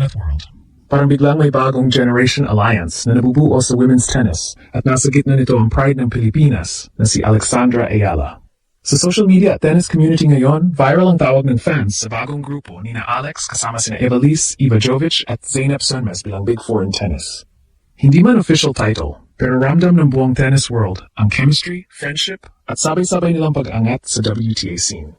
Net World. Parang biglang may bagong generation alliance na nabubuo sa women's tennis at nasa gitna nito ang pride ng Pilipinas na si Alexandra Ayala. Sa social media at tennis community ngayon, viral ang tawag ng fans sa bagong grupo ni na Alex kasama sina Evelise, Iva Jovic at Zeynep Sonmez bilang Big Four in tennis. Hindi man official title, pero ramdam ng buong tennis world ang chemistry, friendship at sabay-sabay nilang pag-angat sa WTA scene.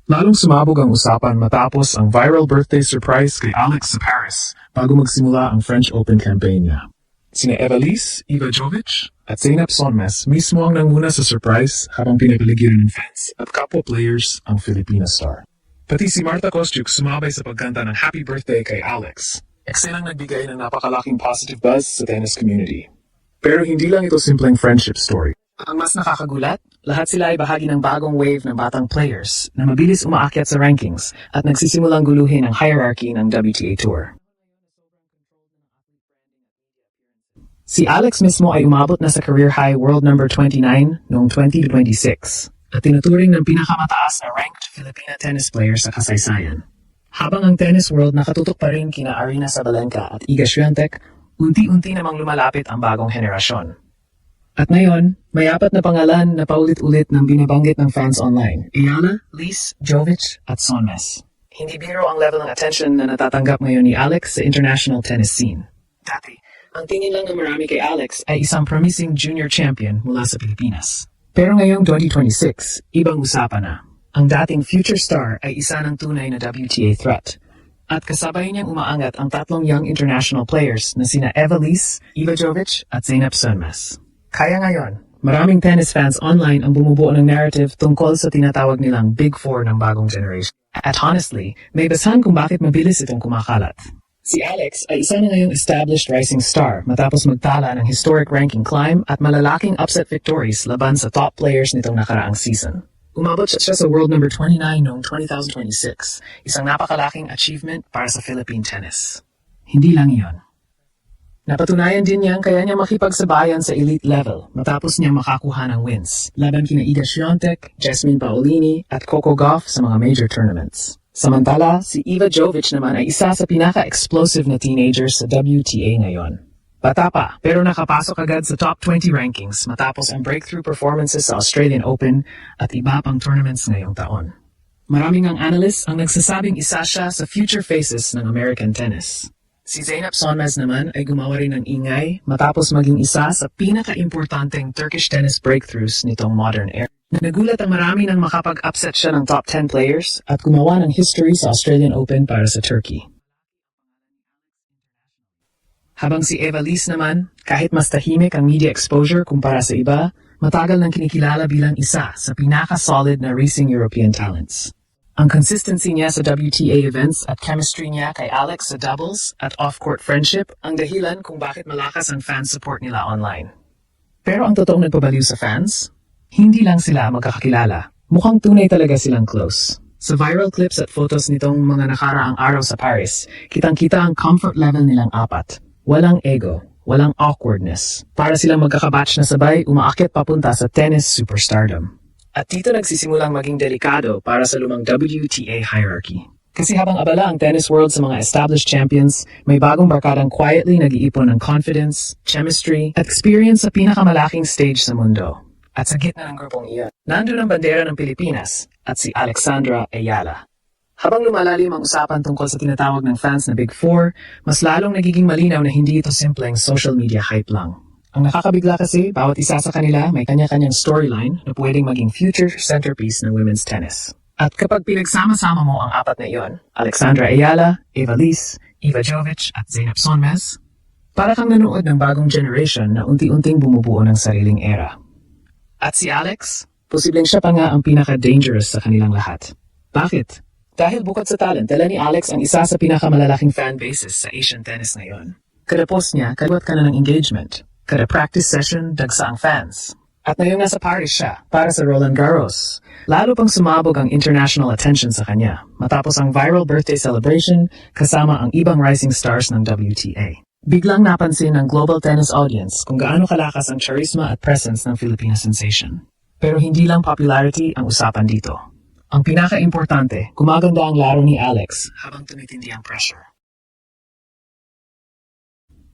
Lalong sumabog ang usapan matapos ang viral birthday surprise kay Alex sa Paris bago magsimula ang French Open campaign niya. Sina Evelise, Iva Jovic at Zeynep Sonmez mismo ang nanguna sa surprise habang pinapaligiran ng fans at kapwa players ang Filipina star. Pati si Marta Kostyuk sumabay sa pagkanta ng happy birthday kay Alex. Eksenang nagbigay ng napakalaking positive buzz sa tennis community. Pero hindi lang ito simpleng friendship story. Ang mas nakakagulat, lahat sila ay bahagi ng bagong wave ng batang players na mabilis umaakyat sa rankings at nagsisimulang guluhin ang hierarchy ng WTA Tour. Si Alex mismo ay umabot na sa career high world number 29 noong 2026 at tinuturing ng pinakamataas na ranked Filipina tennis player sa kasaysayan. Habang ang tennis world nakatutok pa rin kina Aryna Sabalenka at Iga Swiatek, unti-unti namang lumalapit ang bagong henerasyon. At ngayon, may apat na pangalan na paulit-ulit ng binabanggit ng fans online: Ayala, Lise, Jovic at Sonmez. Hindi biro ang level ng attention na natatanggap ngayon ni Alex sa international tennis scene. Dati, ang tingin lang ng marami kay Alex ay isang promising junior champion mula sa Pilipinas. Pero ngayong 2026, ibang usapan na. Ang dating future star ay isa ng tunay na WTA threat. At kasabay niyang umaangat ang tatlong young international players na sina Evelise, Iva Jovic at Zeynep Sonmez. Kaya ngayon, maraming tennis fans online ang bumubuo ng narrative tungkol sa tinatawag nilang Big Four ng bagong generation. At honestly, may basahan kung bakit mabilis itong kumakalat. Si Alex ay isa na ngayong established rising star matapos magtala ng historic ranking climb at malalaking upset victories laban sa top players nitong nakaraang season. Umabot siya sa world number 29 noong 2026, isang napakalaking achievement para sa Philippine tennis. Hindi lang iyon. Napatunayan din niyang kaya niya makipagsabayan sa elite level matapos niya makakuha ng wins laban kina Iga Swiatek, Jasmine Paolini at Coco Gauff sa mga major tournaments. Samantala, si Iva Jovic naman ay isa sa pinaka-explosive na teenagers sa WTA ngayon. Bata pa, pero nakapasok agad sa top 20 rankings matapos ang breakthrough performances sa Australian Open at iba pang tournaments ngayong taon. Maraming ang analysts ang nagsasabing isa siya sa future faces ng American tennis. Si Zeynep Sonmez naman ay gumawa rin ng ingay matapos maging isa sa pinaka-importanteng Turkish tennis breakthroughs nitong modern era. Nagulat ang marami nang makapag-upset siya ng top 10 players at gumawa ng history sa Australian Open para sa Turkey. Habang si Evelise naman, kahit mas tahimik ang media exposure kumpara sa iba, matagal nang kinikilala bilang isa sa pinaka-solid na racing European talents. Ang consistency niya sa WTA events at chemistry niya kay Alex sa doubles at off-court friendship ang dahilan kung bakit malakas ang fan support nila online. Pero ang totoong nagpabaliw sa fans, hindi lang sila magkakakilala. Mukhang tunay talaga silang close. Sa viral clips at photos nitong mga nakaraang araw sa Paris, kitang-kita ang comfort level nilang apat. Walang ego, walang awkwardness. Para silang magkakabatch na sabay, umaakyat papunta sa tennis superstardom. At dito nagsisimulang maging delikado para sa lumang WTA hierarchy. Kasi habang abala ang tennis world sa mga established champions, may bagong barkadang quietly nag-iipon ng confidence, chemistry, at experience sa pinakamalaking stage sa mundo. At sa gitna ng grupong iyon, nandun ang bandera ng Pilipinas at si Alexandra Ayala. Habang lumalalim ang usapan tungkol sa tinatawag ng fans na Big Four, mas lalong nagiging malinaw na hindi ito simpleng social media hype lang. Ang nakakabigla kasi, bawat isa sa kanila may kanya-kanyang storyline na pwedeng maging future centerpiece ng women's tennis. At kapag pinagsama-sama mo ang apat na iyon, Alexandra Ayala, Evelise, Iva Jovic at Zeynep Sonmez, para kang nanood ng bagong generation na unti-unting bumubuo ng sariling era. At si Alex, posibleng siya pa nga ang pinaka-dangerous sa kanilang lahat. Bakit? Dahil bukod sa talent, dala ni Alex ang isa sa pinakamalalaking fan bases sa Asian tennis ngayon. Kada post niya, kaliwat ka na ng engagement. Kada practice session, dagsa ang fans. At ngayong nasa Paris siya, para sa Roland Garros. Lalo pang sumabog ang international attention sa kanya, matapos ang viral birthday celebration kasama ang ibang rising stars ng WTA. Biglang napansin ng global tennis audience kung gaano kalakas ang charisma at presence ng Filipina sensation. Pero hindi lang popularity ang usapan dito. Ang pinaka-importante, gumaganda ang laro ni Alex habang tumitindi ang pressure.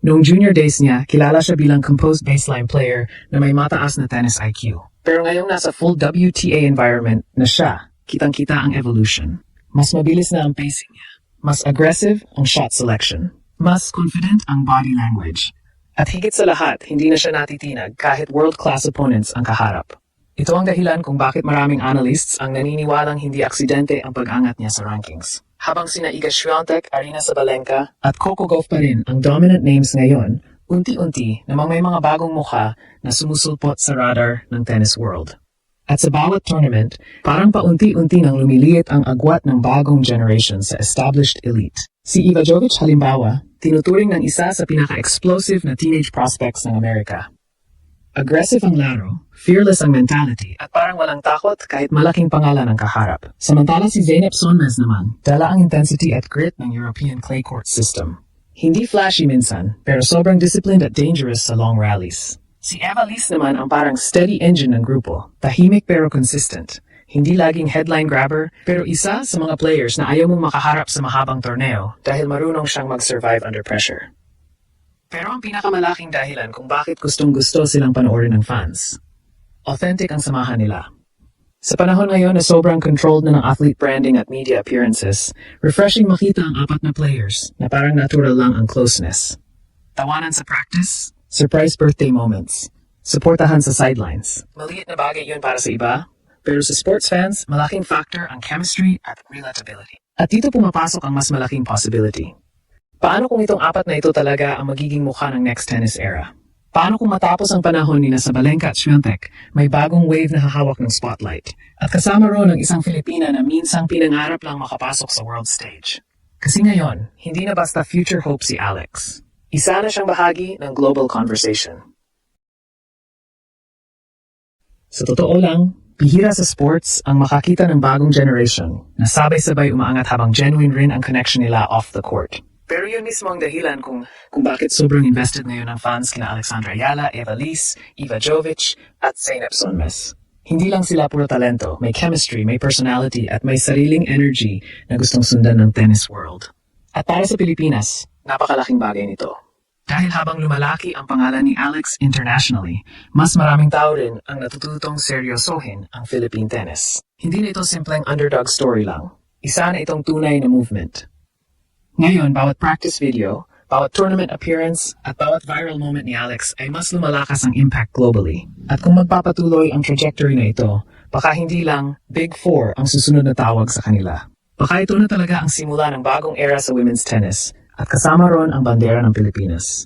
Noong junior days niya, kilala siya bilang composed baseline player na may mataas na tennis IQ. Pero ngayong nasa full WTA environment na siya, kitang-kita ang evolution. Mas mabilis na ang pacing niya. Mas aggressive ang shot selection. Mas confident ang body language. At higit sa lahat, hindi na siya natitinag kahit world-class opponents ang kaharap. Ito ang dahilan kung bakit maraming analysts ang naniniwalang hindi aksidente ang pag-angat niya sa rankings. Habang sina Iga Swiatek, Aryna Sabalenka at Coco Gauff pa rin ang dominant names ngayon, unti-unti namang may mga bagong mukha na sumusulpot sa radar ng tennis world. At sa bawat tournament, parang paunti-unti nang lumiliit ang agwat ng bagong generation sa established elite. Si Ivanovic halimbawa, tinuturing ng isa sa pinaka-explosive na teenage prospects ng Amerika. Aggressive ang laro, fearless ang mentality, at parang walang takot kahit malaking pangalan ang kaharap. Samantala si Zeynep Sonmez naman, dala ang intensity at grit ng European clay court system. Hindi flashy minsan, pero sobrang disciplined at dangerous sa long rallies. Si Eva Lise naman ang parang steady engine ng grupo, tahimik pero consistent. Hindi laging headline grabber, pero isa sa mga players na ayaw mong makaharap sa mahabang torneo dahil marunong siyang mag-survive under pressure. Pero ang pinakamalaking dahilan kung bakit gustong-gusto silang panoorin ng fans, authentic ang samahan nila. Sa panahon ngayon na sobrang controlled na ng athlete branding at media appearances, refreshing makita ang apat na players na parang natural lang ang closeness. Tawanan sa practice, surprise birthday moments, suportahan sa sidelines. Maliit na bagay yun para sa iba, pero sa sports fans, malaking factor ang chemistry at relatability. At dito pumapasok ang mas malaking possibility. Paano kung itong apat na ito talaga ang magiging mukha ng next tennis era? Paano kung matapos ang panahon ni Sabalenka at Swiatek, may bagong wave na hahawak ng spotlight? At kasama roon ang isang Filipina na minsang pinangarap lang makapasok sa world stage. Kasi ngayon, hindi na basta future hope si Alex. Isa na siyang bahagi ng global conversation. Sa totoo lang, bihira sa sports ang makakita ng bagong generation na sabay-sabay umaangat habang genuine rin ang connection nila off the court. Pero yun mismo ang dahilan kung bakit sobrang invested ngayon ang fans kina Alexandra Ayala, Eva Lise, Ivanovic at Zeynep Sonmez. Hindi lang sila puro talento, may chemistry, may personality at may sariling energy na gustong sundan ng tennis world. At para sa Pilipinas, napakalaking bagay nito. Dahil habang lumalaki ang pangalan ni Alex internationally, mas maraming tao rin ang natututong seryosohin ang Philippine tennis. Hindi na ito simpleng underdog story lang. Isa na itong tunay na movement. Ngayon, bawat practice video, bawat tournament appearance, at bawat viral moment ni Alex ay mas lumalakas ang impact globally. At kung magpapatuloy ang trajectory na ito, baka hindi lang Big Four ang susunod na tawag sa kanila. Baka ito na talaga ang simula ng bagong era sa women's tennis at kasama ron ang bandera ng Pilipinas.